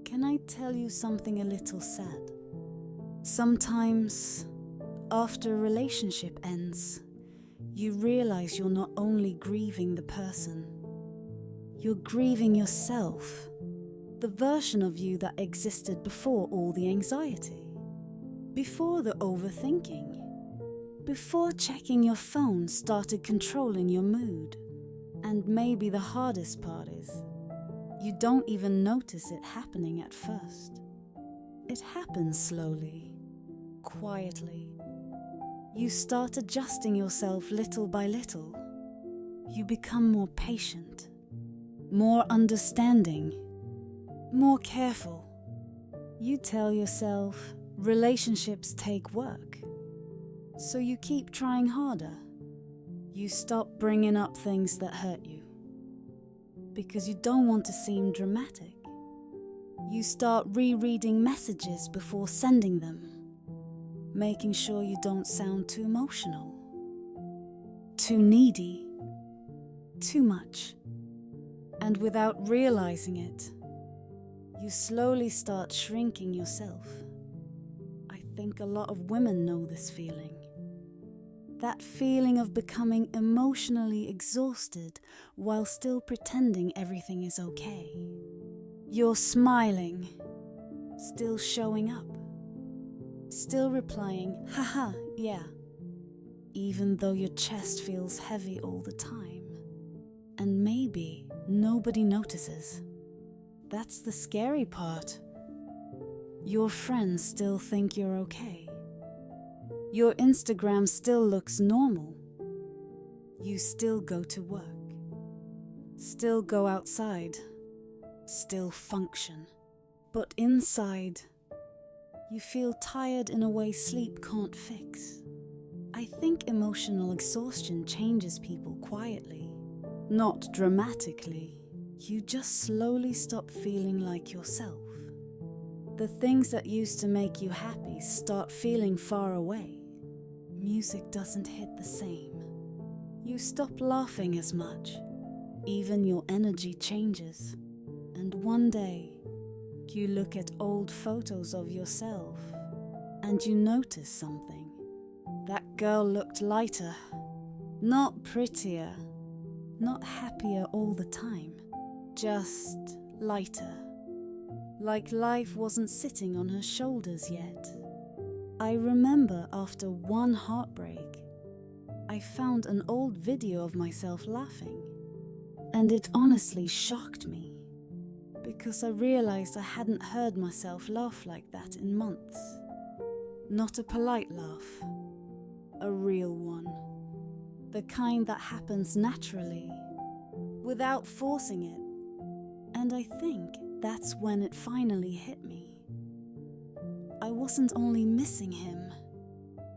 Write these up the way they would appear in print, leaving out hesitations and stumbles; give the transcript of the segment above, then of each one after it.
Can I tell you something a little sad? Sometimes, after a relationship ends, you realize you're not only grieving the person, you're grieving yourself, the version of you that existed before all the anxiety, before the overthinking, before checking your phone started controlling your mood. And maybe the hardest part is, you don't even notice it happening at first. It happens slowly, quietly. You start adjusting yourself little by little. You become more patient, more understanding, more careful. You tell yourself relationships take work, so you keep trying harder. You stop bringing up things that hurt you because you don't want to seem dramatic. You start rereading messages before sending them, making sure you don't sound too emotional, too needy, too much. And without realizing it, you slowly start shrinking yourself. I think a lot of women know this feeling. That feeling of becoming emotionally exhausted while still pretending everything is okay. You're smiling, still showing up, still replying, haha, yeah, even though your chest feels heavy all the time. And maybe nobody notices. That's the scary part. Your friends still think you're okay. Your Instagram still looks normal. You still go to work, still go outside, still function. But inside, you feel tired in a way sleep can't fix. I think emotional exhaustion changes people quietly, not dramatically. You just slowly stop feeling like yourself. The things that used to make you happy start feeling far away. Music doesn't hit the same. You stop laughing as much. Even your energy changes. And one day, you look at old photos of yourself and you notice something. That girl looked lighter, not prettier, not happier all the time, just lighter. Like life wasn't sitting on her shoulders yet. I remember after one heartbreak, I found an old video of myself laughing, and it honestly shocked me because I realized I hadn't heard myself laugh like that in months. Not a polite laugh, a real one. The kind that happens naturally, without forcing it. And I think that's when it finally hit me. I wasn't only missing him,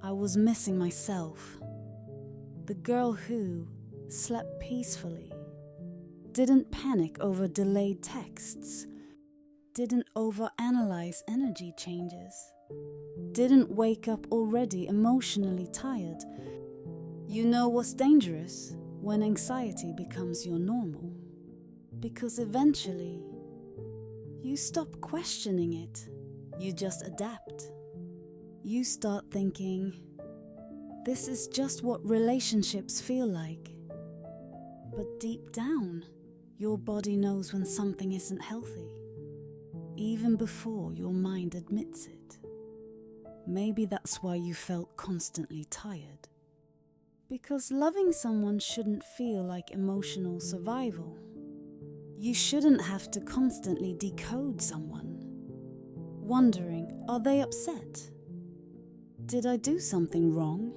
I was missing myself. The girl who slept peacefully, didn't panic over delayed texts, didn't overanalyze energy changes, didn't wake up already emotionally tired. You know what's dangerous? When anxiety becomes your normal. Because eventually, you stop questioning it. You just adapt. You start thinking, this is just what relationships feel like. But deep down, your body knows when something isn't healthy, even before your mind admits it. Maybe that's why you felt constantly tired. Because loving someone shouldn't feel like emotional survival. You shouldn't have to constantly decode someone, wondering, are they upset? Did I do something wrong?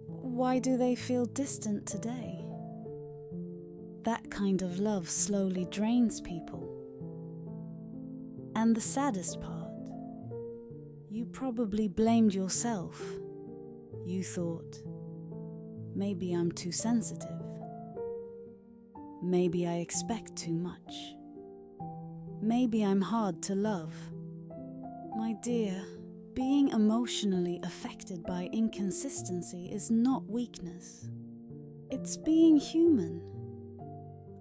Why do they feel distant today? That kind of love slowly drains people. And the saddest part, you probably blamed yourself. You thought, maybe I'm too sensitive. Maybe I expect too much. Maybe I'm hard to love. My dear, being emotionally affected by inconsistency is not weakness. It's being human.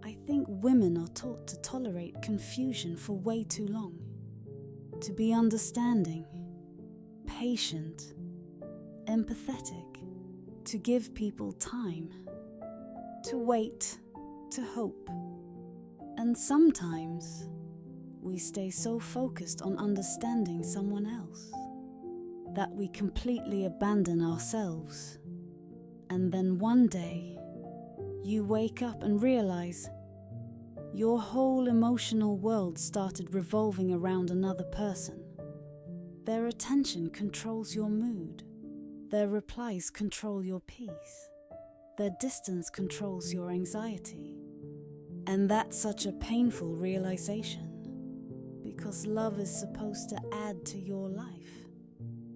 I think women are taught to tolerate confusion for way too long, to be understanding, patient, empathetic, to give people time, to wait, to hope. And sometimes we stay so focused on understanding someone else that we completely abandon ourselves. And then one day, you wake up and realize your whole emotional world started revolving around another person. Their attention controls your mood. Their replies control your peace. Their distance controls your anxiety. And that's such a painful realization, because love is supposed to add to your life,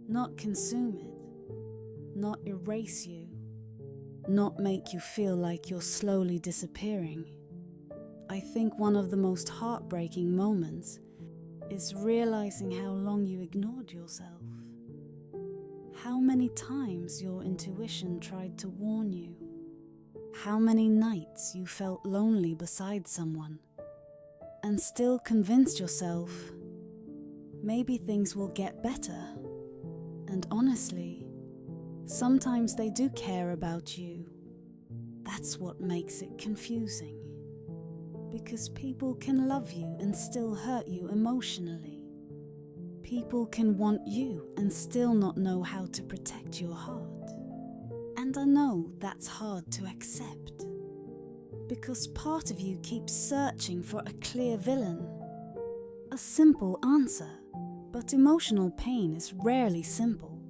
not consume it, not erase you, not make you feel like you're slowly disappearing. I think one of the most heartbreaking moments is realizing how long you ignored yourself. How many times your intuition tried to warn you. How many nights you felt lonely beside someone and still convinced yourself maybe things will get better. And honestly, sometimes they do care about you. That's what makes it confusing. Because people can love you and still hurt you emotionally. People can want you and still not know how to protect your heart. And I know that's hard to accept. Because part of you keeps searching for a clear villain, a simple answer. But emotional pain is rarely simple.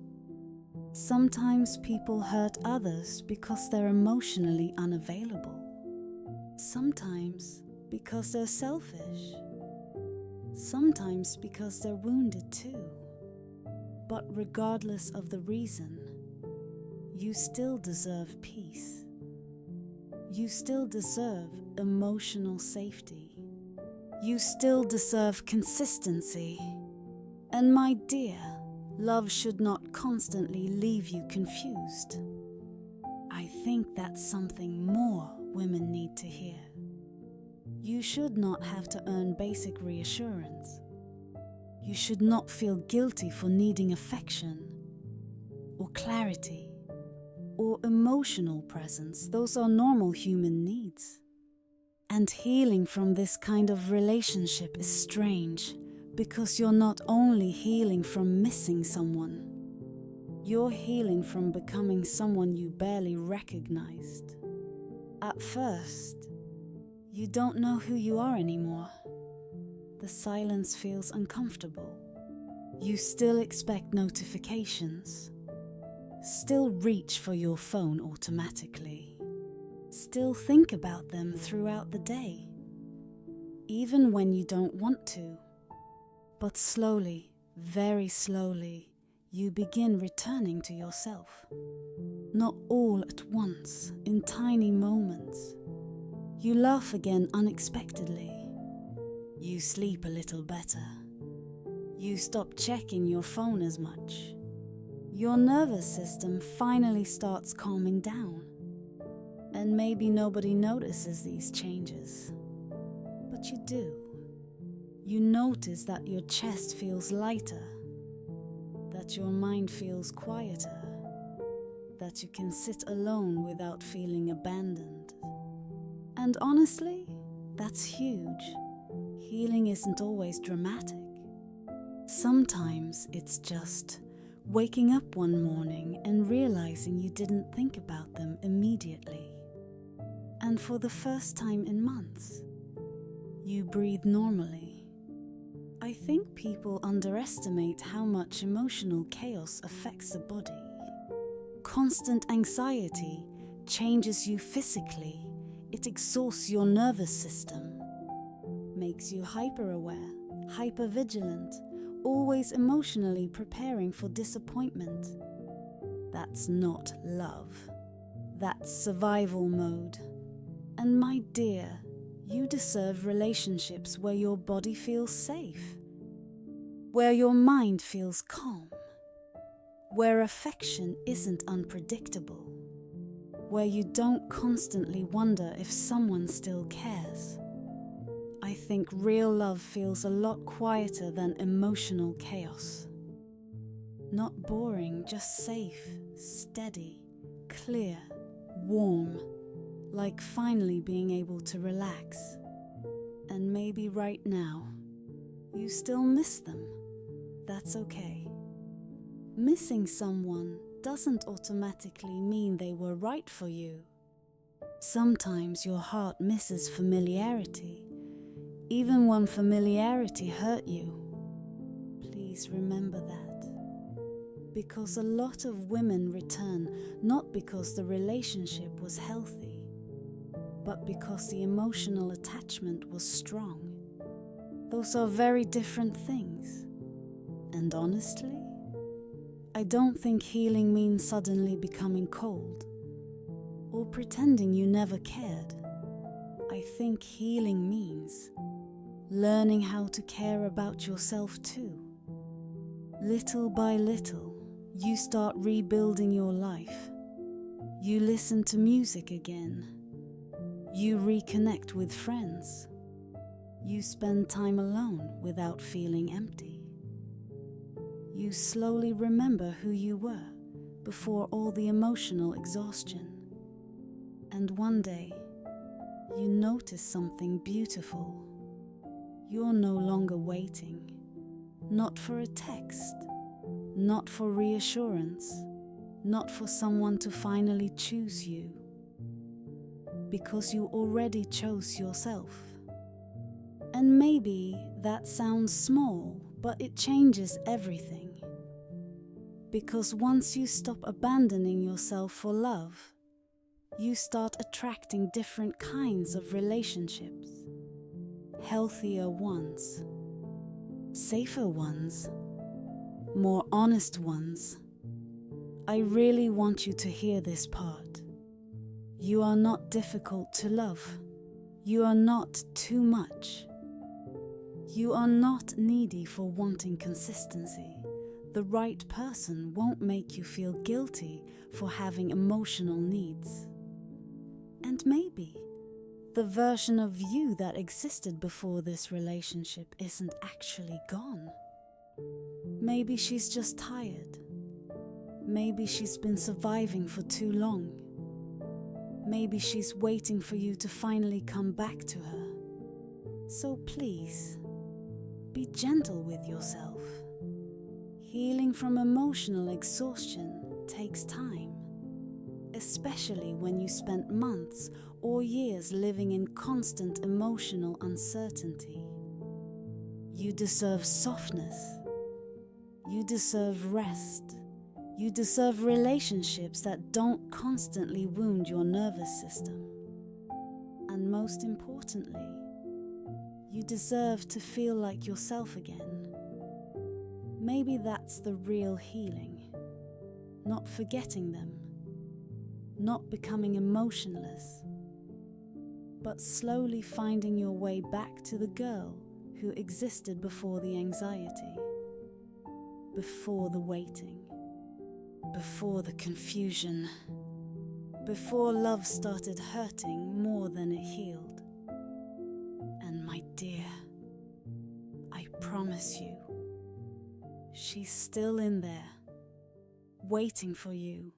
Sometimes people hurt others because they're emotionally unavailable. Sometimes because they're selfish. Sometimes because they're wounded too. But regardless of the reason, you still deserve peace. You still deserve emotional safety. You still deserve consistency. And my dear, love should not constantly leave you confused. I think that's something more women need to hear. You should not have to earn basic reassurance. You should not feel guilty for needing affection, or clarity, or emotional presence. Those are normal human needs. And healing from this kind of relationship is strange, because you're not only healing from missing someone, you're healing from becoming someone you barely recognized. At first, you don't know who you are anymore. The silence feels uncomfortable. You still expect notifications, still reach for your phone automatically, still think about them throughout the day, even when you don't want to. But slowly, very slowly, you begin returning to yourself. Not all at once, in tiny moments. You laugh again unexpectedly. You sleep a little better. You stop checking your phone as much. Your nervous system finally starts calming down. And maybe nobody notices these changes. But you do. You notice that your chest feels lighter, that your mind feels quieter, that you can sit alone without feeling abandoned. And honestly, that's huge. Healing isn't always dramatic. Sometimes it's just waking up one morning and realizing you didn't think about them immediately. And for the first time in months, you breathe normally. I think people underestimate how much emotional chaos affects the body. Constant anxiety changes you physically. It exhausts your nervous system, makes you hyper-aware, hyper-vigilant, always emotionally preparing for disappointment. That's not love. That's survival mode. And my dear, you deserve relationships where your body feels safe, where your mind feels calm, where affection isn't unpredictable, where you don't constantly wonder if someone still cares. I think real love feels a lot quieter than emotional chaos. Not boring, just safe, steady, clear, warm, like finally being able to relax. And maybe right now, you still miss them. That's okay. Missing someone doesn't automatically mean they were right for you. Sometimes your heart misses familiarity, even when familiarity hurt you. Please remember that. Because a lot of women return not because the relationship was healthy, but because the emotional attachment was strong. Those are very different things. And honestly, I don't think healing means suddenly becoming cold or pretending you never cared. I think healing means learning how to care about yourself too. Little by little, you start rebuilding your life. You listen to music again. You reconnect with friends. You spend time alone without feeling empty. You slowly remember who you were before all the emotional exhaustion. And one day, you notice something beautiful. You're no longer waiting, not for a text, not for reassurance, not for someone to finally choose you, because you already chose yourself. And maybe that sounds small, but it changes everything. Because once you stop abandoning yourself for love, you start attracting different kinds of relationships. Healthier ones, safer ones, more honest ones. I really want you to hear this part. You are not difficult to love. You are not too much. You are not needy for wanting consistency. The right person won't make you feel guilty for having emotional needs. And maybe the version of you that existed before this relationship isn't actually gone. Maybe she's just tired. Maybe she's been surviving for too long. Maybe she's waiting for you to finally come back to her. So please, be gentle with yourself. Healing from emotional exhaustion takes time, especially when you spent months or years living in constant emotional uncertainty. You deserve softness. You deserve rest. You deserve relationships that don't constantly wound your nervous system. And most importantly, you deserve to feel like yourself again. Maybe that's the real healing. Not forgetting them, not becoming emotionless, but slowly finding your way back to the girl who existed before the anxiety, before the waiting, before the confusion, before love started hurting more than it healed. And my dear, I promise you, she's still in there, waiting for you,